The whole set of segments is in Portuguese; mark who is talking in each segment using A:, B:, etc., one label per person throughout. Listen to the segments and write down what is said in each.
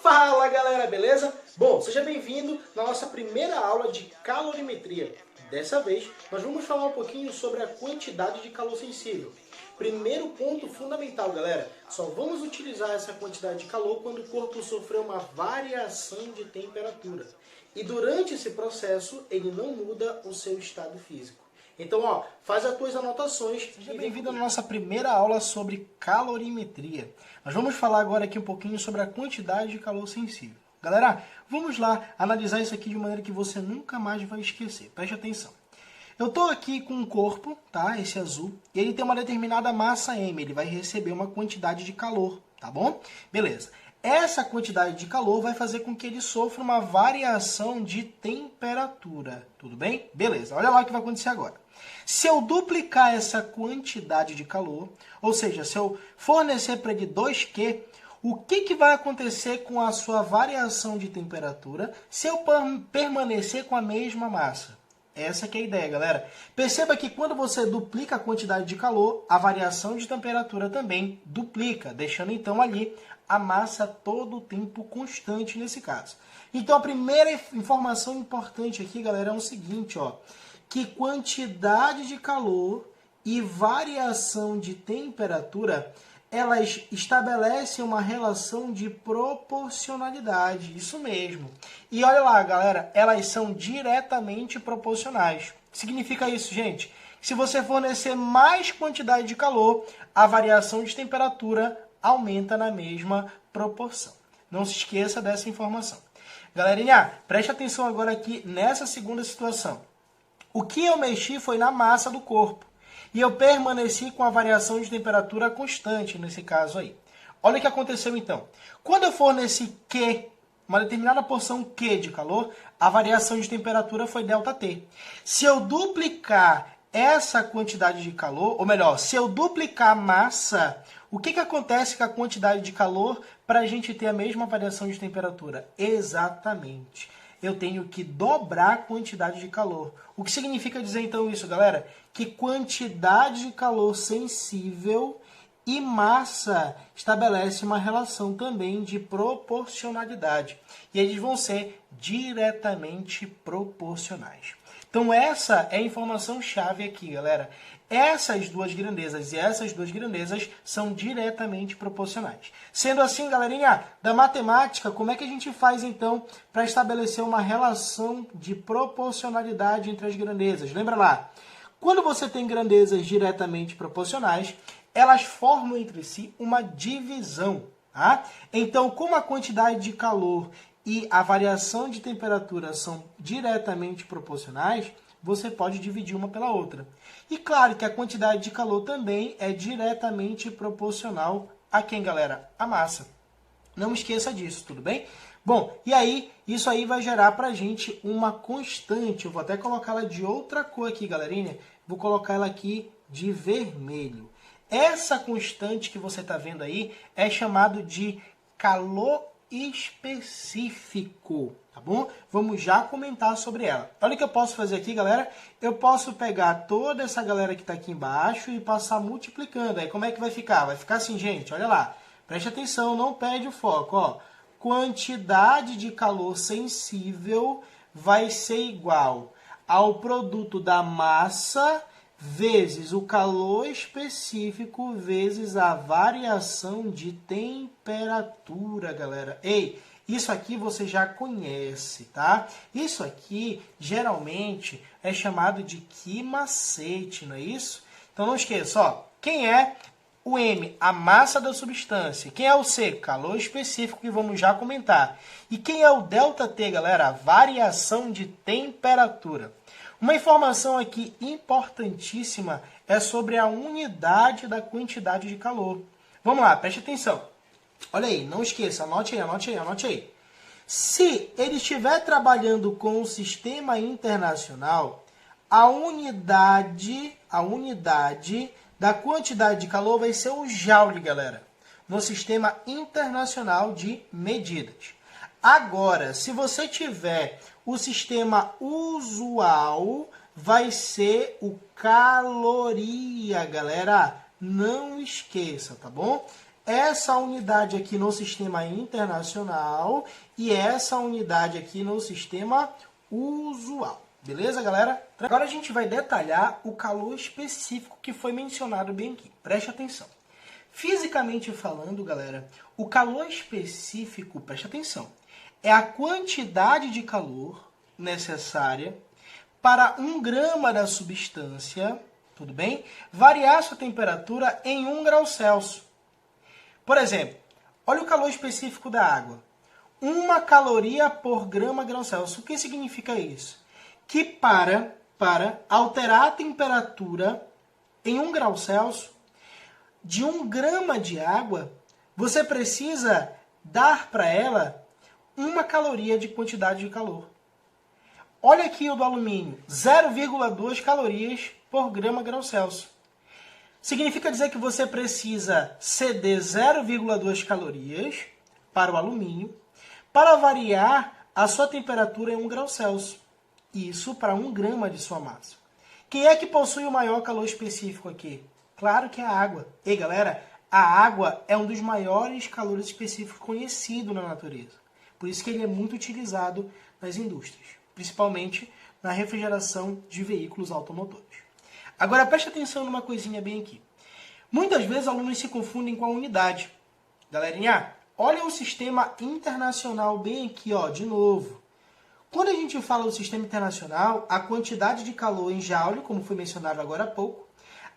A: Fala galera, beleza? Bom, seja bem-vindo na nossa primeira aula de calorimetria. Dessa vez, nós vamos falar um pouquinho sobre a quantidade de calor sensível. Primeiro ponto fundamental, galera, só vamos utilizar essa quantidade de calor quando o corpo sofreu uma variação de temperatura. E durante esse processo, ele não muda o seu estado físico. Então, faz as tuas anotações. Seja bem-vindo na nossa primeira aula sobre calorimetria. Nós vamos falar agora aqui um pouquinho sobre a quantidade de calor sensível. Galera, vamos lá analisar isso aqui de maneira que você nunca mais vai esquecer. Preste atenção. Eu estou aqui com um corpo, tá? Esse azul, e ele tem uma determinada massa M. Ele vai receber uma quantidade de calor, tá bom? Beleza. Essa quantidade de calor vai fazer com que ele sofra uma variação de temperatura. Tudo bem? Beleza. Olha lá o que vai acontecer agora. Se eu duplicar essa quantidade de calor, ou seja, se eu fornecer para ele 2Q, o que vai acontecer com a sua variação de temperatura se eu permanecer com a mesma massa? Essa que é a ideia, galera. Perceba que quando você duplica a quantidade de calor, a variação de temperatura também duplica, deixando então ali a massa todo o tempo constante nesse caso. Então a primeira informação importante aqui, galera, é o seguinte, que quantidade de calor e variação de temperatura, elas estabelecem uma relação de proporcionalidade, isso mesmo. E olha lá, galera, elas são diretamente proporcionais. O que significa isso, gente? Se você fornecer mais quantidade de calor, a variação de temperatura aumenta na mesma proporção. Não se esqueça dessa informação. Galerinha, preste atenção agora aqui nessa segunda situação. O que eu mexi foi na massa do corpo. E eu permaneci com a variação de temperatura constante, nesse caso aí. Olha o que aconteceu então. Quando eu forneci Q, uma determinada porção Q de calor, a variação de temperatura foi ΔT. Se eu duplicar essa quantidade de calor, ou melhor, se eu duplicar a massa, o que acontece com a quantidade de calor para a gente ter a mesma variação de temperatura? Exatamente. Eu tenho que dobrar a quantidade de calor. O que significa dizer então isso, galera? Que quantidade de calor sensível e massa estabelece uma relação também de proporcionalidade. E eles vão ser diretamente proporcionais. Então essa é a informação chave aqui, galera. Essas duas grandezas e essas duas grandezas são diretamente proporcionais. Sendo assim, galerinha, da matemática, como é que a gente faz então para estabelecer uma relação de proporcionalidade entre as grandezas? Lembra lá, quando você tem grandezas diretamente proporcionais, elas formam entre si uma divisão, tá? Então, como a quantidade de calor e a variação de temperatura são diretamente proporcionais, você pode dividir uma pela outra. E claro que a quantidade de calor também é diretamente proporcional a quem, galera? A massa. Não esqueça disso, tudo bem? Bom, e aí, isso aí vai gerar pra gente uma constante. Eu vou até colocar ela de outra cor aqui, galerinha. Vou colocar ela aqui de vermelho. Essa constante que você está vendo aí é chamado de calor específico, tá bom? Vamos já comentar sobre ela. Olha o que eu posso fazer aqui, galera. Eu posso pegar toda essa galera que está aqui embaixo e passar multiplicando. Aí como é que vai ficar? Vai ficar assim, gente, olha lá. Preste atenção, não perde o foco. Quantidade de calor sensível vai ser igual ao produto da massa vezes o calor específico vezes a variação de temperatura, galera. Ei, isso aqui você já conhece, tá? Isso aqui, geralmente, é chamado de quimacete, não é isso? Então não esqueça, quem é o M? A massa da substância. Quem é o C? Calor específico, que vamos já comentar. E quem é o ΔT, galera? A variação de temperatura. Uma informação aqui importantíssima é sobre a unidade da quantidade de calor. Vamos lá, preste atenção. Olha aí, não esqueça, anote aí, anote aí, anote aí. Se ele estiver trabalhando com o sistema internacional, a unidade da quantidade de calor vai ser o Joule, galera, no sistema internacional de medidas. Agora, se você tiver o sistema usual, vai ser o caloria, galera. Não esqueça, tá bom? essa unidade aqui no sistema internacional e essa unidade aqui no sistema usual. Beleza, galera? Agora a gente vai detalhar o calor específico que foi mencionado bem aqui. Preste atenção. Fisicamente falando, galera, o calor específico, preste atenção, é a quantidade de calor necessária para 1 grama da substância, tudo bem? Variar sua temperatura em 1 grau Celsius. Por exemplo, olha o calor específico da água. 1 caloria por grama grau Celsius. O que significa isso? Que para alterar a temperatura em 1 grau Celsius, de 1 grama de água, você precisa dar para ela 1 caloria de quantidade de calor. Olha aqui o do alumínio, 0,2 calorias por grama grau Celsius. Significa dizer que você precisa ceder 0,2 calorias para o alumínio para variar a sua temperatura em 1 grau Celsius. Isso para 1 grama de sua massa. Quem é que possui o maior calor específico aqui? Claro que é a água. Ei, galera, a água é um dos maiores calores específicos conhecidos na natureza. Por isso que ele é muito utilizado nas indústrias, principalmente na refrigeração de veículos automotores. Agora, preste atenção numa coisinha bem aqui. Muitas vezes alunos se confundem com a unidade. Galerinha, olha o sistema internacional bem aqui, ó, de novo. Quando a gente fala do sistema internacional, a quantidade de calor em Joule, como foi mencionado agora há pouco,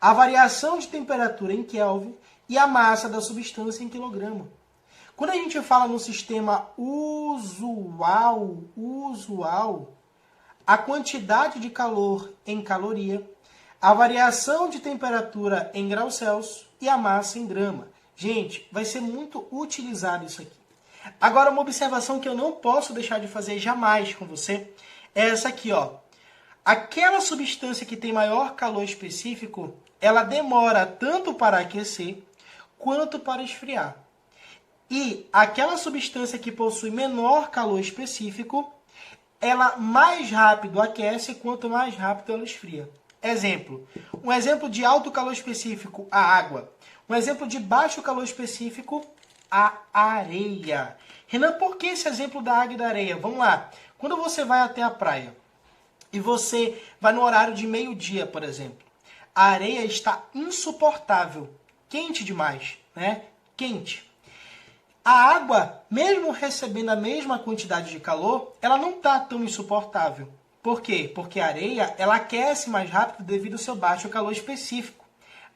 A: a variação de temperatura em Kelvin e a massa da substância em quilograma. Quando a gente fala no sistema usual, a quantidade de calor em caloria, a variação de temperatura em graus Celsius e a massa em grama. Gente, vai ser muito utilizado isso aqui. Agora, uma observação que eu não posso deixar de fazer jamais com você é essa aqui, ó. Aquela substância que tem maior calor específico, ela demora tanto para aquecer quanto para esfriar. E aquela substância que possui menor calor específico, ela mais rápido aquece quanto mais rápido ela esfria. Exemplo. Um exemplo de alto calor específico, a água. Um exemplo de baixo calor específico, a areia. Renan, por que esse exemplo da água e da areia? Vamos lá. Quando você vai até a praia e você vai no horário de meio-dia, por exemplo, a areia está insuportável, quente demais, né? Quente. A água, mesmo recebendo a mesma quantidade de calor, ela não está tão insuportável. Por quê? Porque a areia, ela aquece mais rápido devido ao seu baixo calor específico.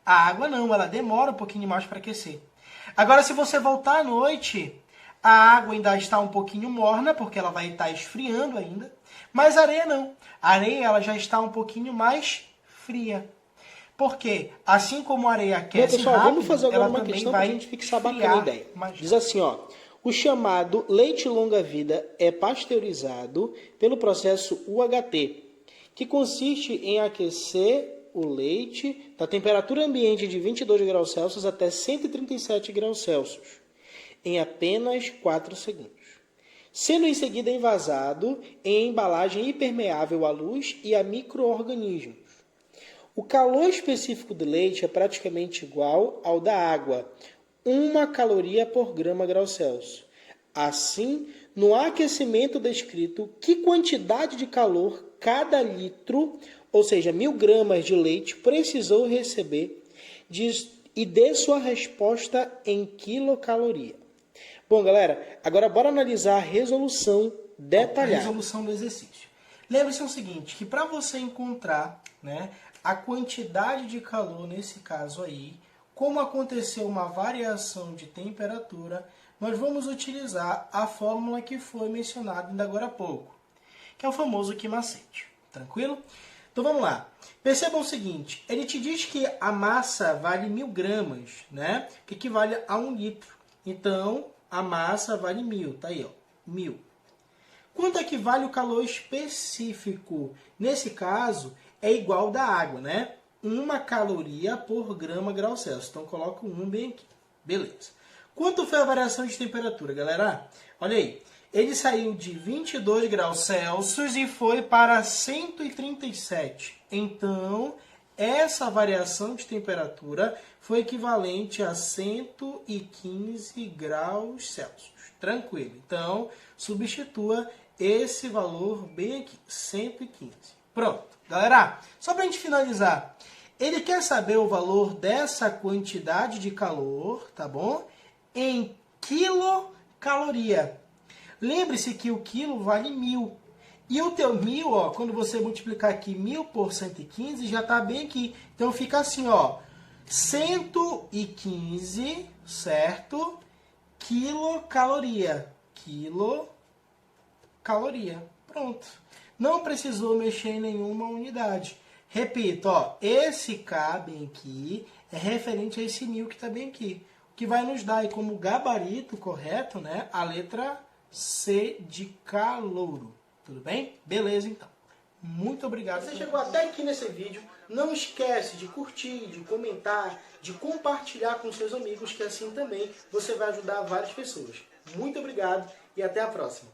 A: A água não, ela demora um pouquinho mais para aquecer. Agora, se você voltar à noite, a água ainda está um pouquinho morna, porque ela vai estar esfriando ainda. Mas a areia não. A areia ela já está um pouquinho mais fria. Por quê? Assim como a areia aquece
B: pessoal,
A: rápido,
B: vamos fazer agora
A: ela
B: uma
A: também
B: questão para a
A: vai
B: gente fixar bacana a ideia.
A: mais
B: Diz assim, ó. O chamado leite longa-vida é pasteurizado pelo processo UHT, que consiste em aquecer o leite da temperatura ambiente de 22 graus Celsius até 137 graus Celsius em apenas 4 segundos, sendo em seguida envasado em embalagem impermeável à luz e a micro-organismos. O calor específico do leite é praticamente igual ao da água, 1 caloria por grama grau Celsius. Assim, no aquecimento descrito, que quantidade de calor cada litro, ou seja, 1000 gramas de leite, precisou receber e dê sua resposta em quilocaloria. Bom, galera, agora bora analisar a resolução detalhada.
A: A resolução do exercício. Lembre-se o seguinte, que para você encontrar, né, a quantidade de calor nesse caso aí, como aconteceu uma variação de temperatura, nós vamos utilizar a fórmula que foi mencionada ainda agora há pouco, que é o famoso Q-macete. Tranquilo? Então vamos lá. Percebam o seguinte, ele te diz que a massa vale 1000 gramas, né? Que equivale a 1 litro. Então, a massa vale 1000, tá aí, ó, 1000. Quanto é que vale o calor específico? Nesse caso, é igual da água, né? 1 caloria por grama grau Celsius. Então, coloco 1 bem aqui. Beleza. Quanto foi a variação de temperatura, galera? Olha aí. Ele saiu de 22 graus Celsius e foi para 137. Então,
B: essa variação de temperatura foi equivalente a 115 graus Celsius. Tranquilo. Então, substitua esse valor bem aqui, 115. Pronto. Galera, só para a gente finalizar, ele quer saber o valor dessa quantidade de calor, tá bom? Em quilocaloria. Lembre-se que o quilo vale 1000. E o teu 1000, ó, quando você multiplicar aqui 1000 por 115, já está bem aqui. Então fica assim, ó, 115, certo? Quilocaloria. Quilocaloria. Pronto. Não precisou mexer em nenhuma unidade. Repito, ó, esse K bem aqui é referente a esse 1000 que está bem aqui. O que vai nos dar aí como gabarito correto, né? A letra C de calouro. Tudo bem? Beleza, então. Muito obrigado.
A: Você chegou até aqui nesse vídeo. Não esquece de curtir, de comentar, de compartilhar com seus amigos, que assim também você vai ajudar várias pessoas. Muito obrigado e até a próxima.